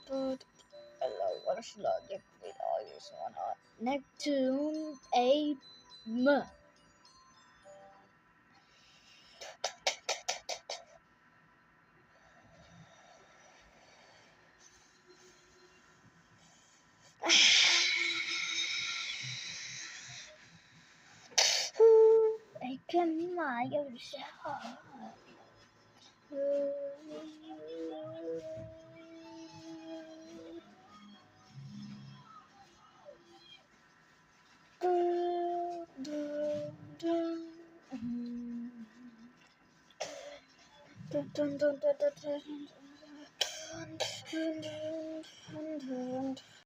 Eller vad slaget vi har ju såna Neptune aim. I can my yourself. Dun dun dun dun dun dun dun dun dun dun.